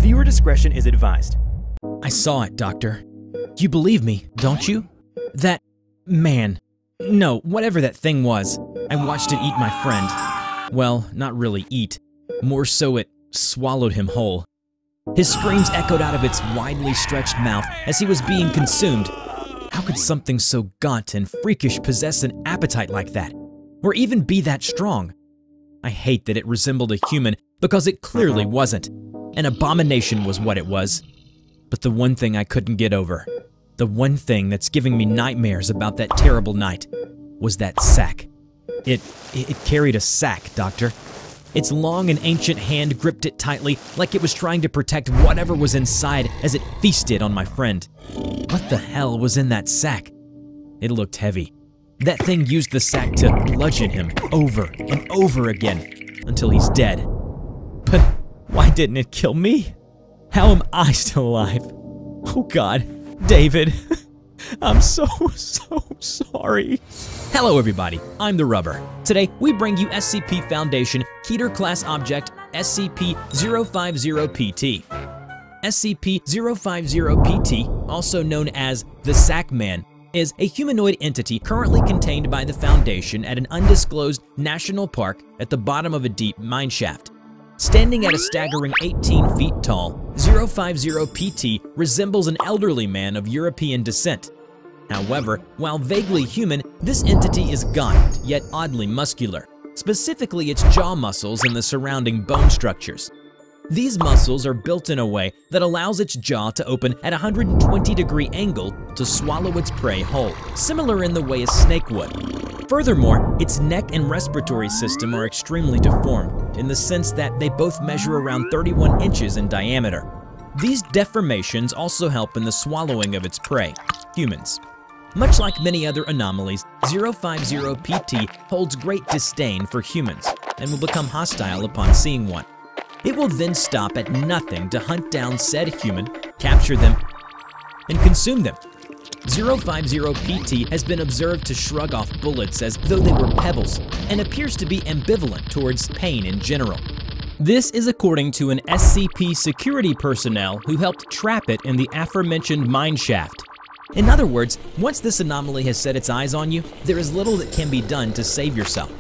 Viewer discretion is advised. I saw it, Doctor. You believe me, don't you? That man. No, whatever that thing was. I watched it eat my friend. Well, not really eat. More so it swallowed him whole. His screams echoed out of its widely stretched mouth as he was being consumed. How could something so gaunt and freakish possess an appetite like that? Or even be that strong? I hate that it resembled a human because it clearly wasn't. An abomination was what it was. But the one thing I couldn't get over, the one thing that's giving me nightmares about that terrible night, was that sack. It carried a sack, Doctor. Its long and ancient hand gripped it tightly like it was trying to protect whatever was inside as it feasted on my friend. What the hell was in that sack? It looked heavy. That thing used the sack to bludgeon him over and over again until he's dead. But why didn't it kill me? How am I still alive? Oh God, David, I'm so sorry. Hello everybody, I'm the Rubber. Today we bring you SCP Foundation Keter Class Object SCP-050-PT. SCP-050-PT, also known as the Sack Man, is a humanoid entity currently contained by the Foundation at an undisclosed national park at the bottom of a deep mineshaft. Standing at a staggering 18 feet tall, 050-PT resembles an elderly man of European descent. However, while vaguely human, this entity is gaunt, yet oddly muscular, specifically its jaw muscles and the surrounding bone structures. These muscles are built in a way that allows its jaw to open at a 120-degree angle to swallow its prey whole, similar in the way a snake would. Furthermore, its neck and respiratory system are extremely deformed in the sense that they both measure around 31 inches in diameter. These deformations also help in the swallowing of its prey, humans. Much like many other anomalies, 050-PT holds great disdain for humans and will become hostile upon seeing one. It will then stop at nothing to hunt down said human, capture them, and consume them. 050-PT has been observed to shrug off bullets as though they were pebbles and appears to be ambivalent towards pain in general. This is according to an SCP security personnel who helped trap it in the aforementioned mineshaft. In other words, once this anomaly has set its eyes on you, there is little that can be done to save yourself.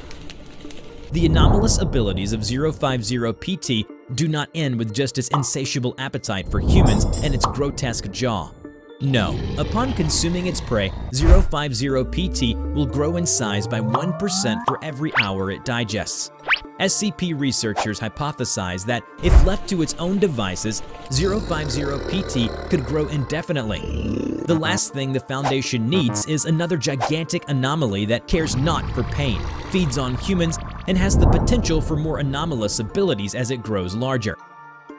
The anomalous abilities of 050-PT do not end with just its insatiable appetite for humans and its grotesque jaw. No, upon consuming its prey, 050-PT will grow in size by 1% for every hour it digests. SCP researchers hypothesize that if left to its own devices, 050-PT could grow indefinitely. The last thing the Foundation needs is another gigantic anomaly that cares not for pain, feeds on humans, and has the potential for more anomalous abilities as it grows larger.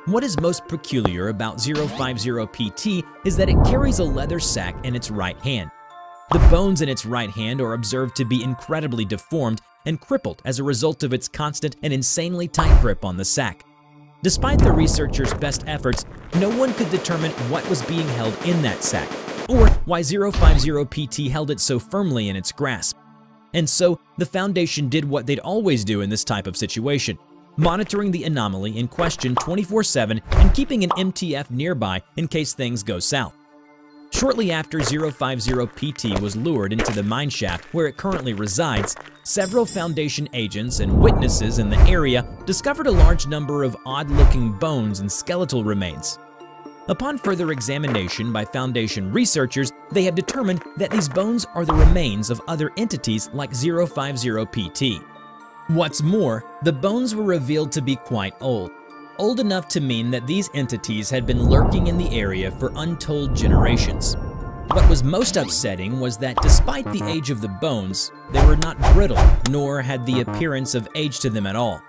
What is most peculiar about 050-PT is that it carries a leather sack in its right hand. The bones in its right hand are observed to be incredibly deformed and crippled as a result of its constant and insanely tight grip on the sack. Despite the researchers' best efforts, no one could determine what was being held in that sack, or why 050-PT held it so firmly in its grasp. And so, the Foundation did what they'd always do in this type of situation, monitoring the anomaly in question 24/7 and keeping an MTF nearby in case things go south. Shortly after 050-PT was lured into the mineshaft where it currently resides, several Foundation agents and witnesses in the area discovered a large number of odd-looking bones and skeletal remains. Upon further examination by Foundation researchers, they have determined that these bones are the remains of other entities like 050-PT. What's more, the bones were revealed to be quite old enough to mean that these entities had been lurking in the area for untold generations. What was most upsetting was that despite the age of the bones, they were not brittle, nor had the appearance of age to them at all.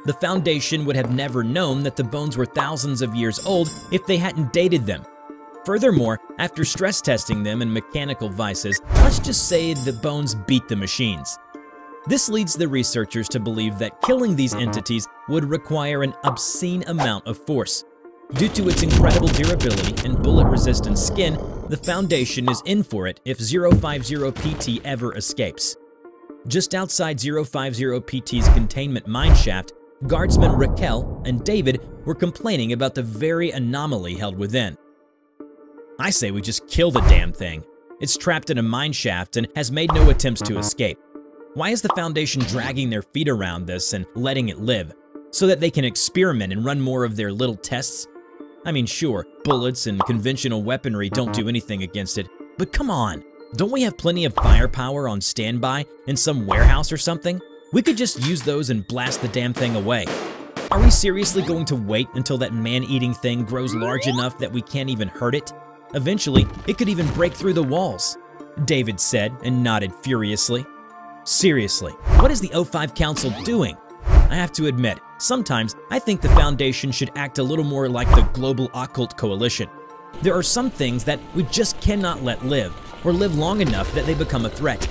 The Foundation would have never known that the bones were thousands of years old if they hadn't dated them. Furthermore, after stress testing them in mechanical vices, let's just say the bones beat the machines. This leads the researchers to believe that killing these entities would require an obscene amount of force. Due to its incredible durability and bullet-resistant skin, the Foundation is in for it if 050-PT ever escapes. Just outside 050-PT's containment mineshaft, Guardsman Raquel and David were complaining about the very anomaly held within. "I say we just kill the damn thing. It's trapped in a mine shaft and has made no attempts to escape. Why is the Foundation dragging their feet around this and letting it live? So that they can experiment and run more of their little tests? I mean, sure, bullets and conventional weaponry don't do anything against it, but come on, don't we have plenty of firepower on standby in some warehouse or something? We could just use those and blast the damn thing away. Are we seriously going to wait until that man-eating thing grows large enough that we can't even hurt it? Eventually, it could even break through the walls," David said and nodded furiously. "Seriously, what is the O5 Council doing? I have to admit, sometimes I think the Foundation should act a little more like the Global Occult Coalition. There are some things that we just cannot let live, or live long enough that they become a threat.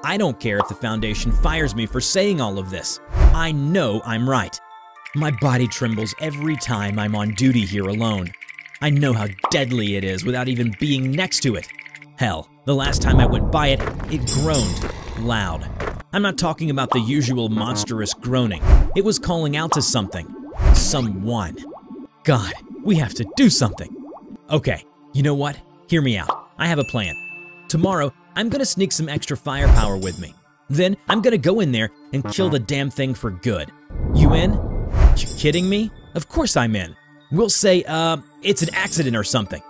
I don't care if the Foundation fires me for saying all of this. I know I'm right. My body trembles every time I'm on duty here alone. I know how deadly it is without even being next to it. Hell, the last time I went by it, it groaned loud. I'm not talking about the usual monstrous groaning. It was calling out to something. Someone. God, we have to do something. Okay, you know what? Hear me out. I have a plan. Tomorrow, I'm gonna sneak some extra firepower with me. Then, I'm gonna go in there and kill the damn thing for good. You in? You kidding me? Of course I'm in. We'll say, it's an accident or something.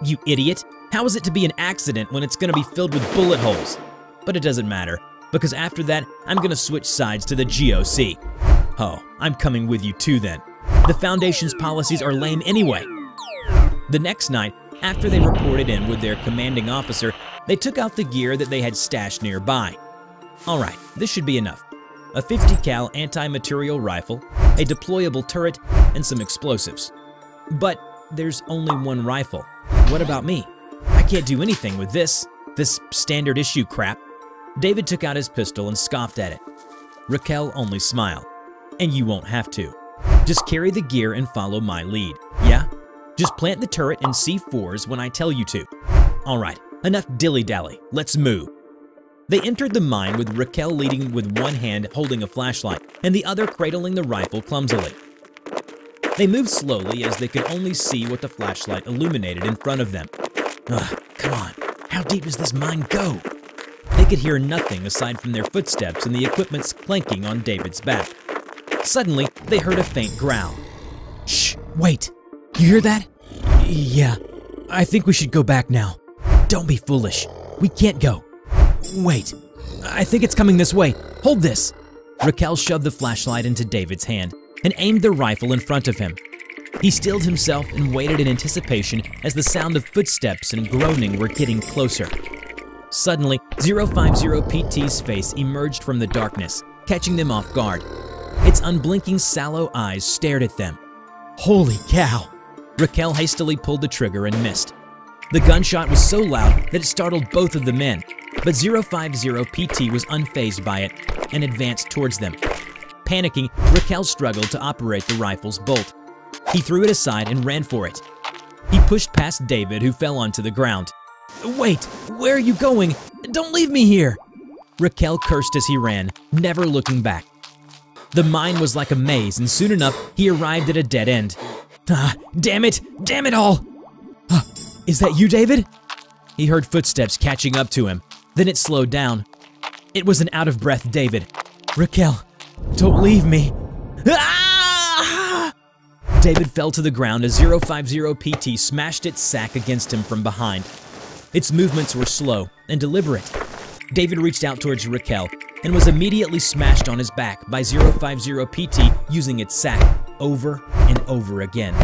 You idiot. How is it to be an accident when it's gonna be filled with bullet holes? But it doesn't matter, because after that, I'm gonna switch sides to the GOC. Oh, I'm coming with you too then. The Foundation's policies are lame anyway. The next night, after they reported in with their commanding officer, they took out the gear that they had stashed nearby. Alright, this should be enough. A 50 cal anti-material rifle, a deployable turret, and some explosives. But there's only one rifle. What about me? I can't do anything with this standard issue crap. David took out his pistol and scoffed at it. Raquel only smiled. And you won't have to. Just carry the gear and follow my lead, yeah? Just plant the turret in C4s when I tell you to. Alright, enough dilly-dally, let's move. They entered the mine with Raquel leading with one hand holding a flashlight and the other cradling the rifle clumsily. They moved slowly as they could only see what the flashlight illuminated in front of them. Ugh, come on, how deep does this mine go? They could hear nothing aside from their footsteps and the equipment's clanking on David's back. Suddenly, they heard a faint growl. Shh, wait, you hear that? Yeah, I think we should go back now. Don't be foolish, we can't go. Wait, I think it's coming this way. Hold this. Raquel shoved the flashlight into David's hand and aimed the rifle in front of him. He stilled himself and waited in anticipation as the sound of footsteps and groaning were getting closer. Suddenly, 050PT's face emerged from the darkness, catching them off guard. Its unblinking sallow eyes stared at them. Holy cow! Raquel hastily pulled the trigger and missed. The gunshot was so loud that it startled both of the men, but 050PT was unfazed by it and advanced towards them. Panicking, Raquel struggled to operate the rifle's bolt. He threw it aside and ran for it. He pushed past David, who fell onto the ground. Wait, where are you going? Don't leave me here! Raquel cursed as he ran, never looking back. The mine was like a maze, and soon enough, he arrived at a dead end. Ah, damn it all! Is that you, David? He heard footsteps catching up to him. Then it slowed down. It was an out-of-breath David. Raquel, don't leave me. Ah! David fell to the ground as 050PT smashed its sack against him from behind. Its movements were slow and deliberate. David reached out towards Raquel and was immediately smashed on his back by 050PT using its sack over and over again.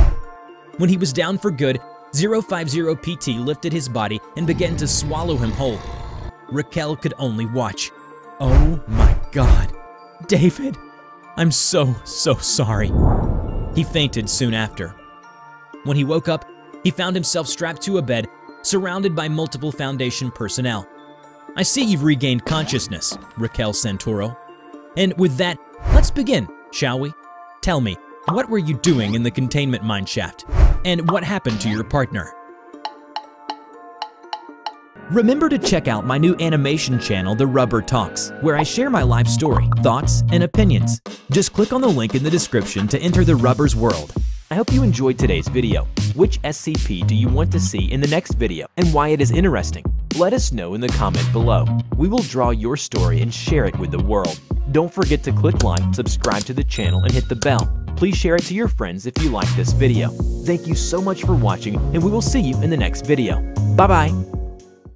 When he was down for good, 050PT lifted his body and began to swallow him whole. Raquel could only watch. Oh my God. David, I'm so sorry. He fainted soon after. When he woke up, he found himself strapped to a bed, surrounded by multiple Foundation personnel. I see you've regained consciousness, Raquel Santoro. And with that, let's begin, shall we? Tell me, what were you doing in the containment mine shaft? And what happened to your partner? Remember to check out my new animation channel, The Rubber Talks, where I share my life story, thoughts, and opinions. Just click on the link in the description to enter the Rubber's world. I hope you enjoyed today's video. Which SCP do you want to see in the next video and why it is interesting? Let us know in the comment below. We will draw your story and share it with the world. Don't forget to click like, subscribe to the channel, and hit the bell. Please share it to your friends if you like this video. Thank you so much for watching, and we will see you in the next video. Bye-bye.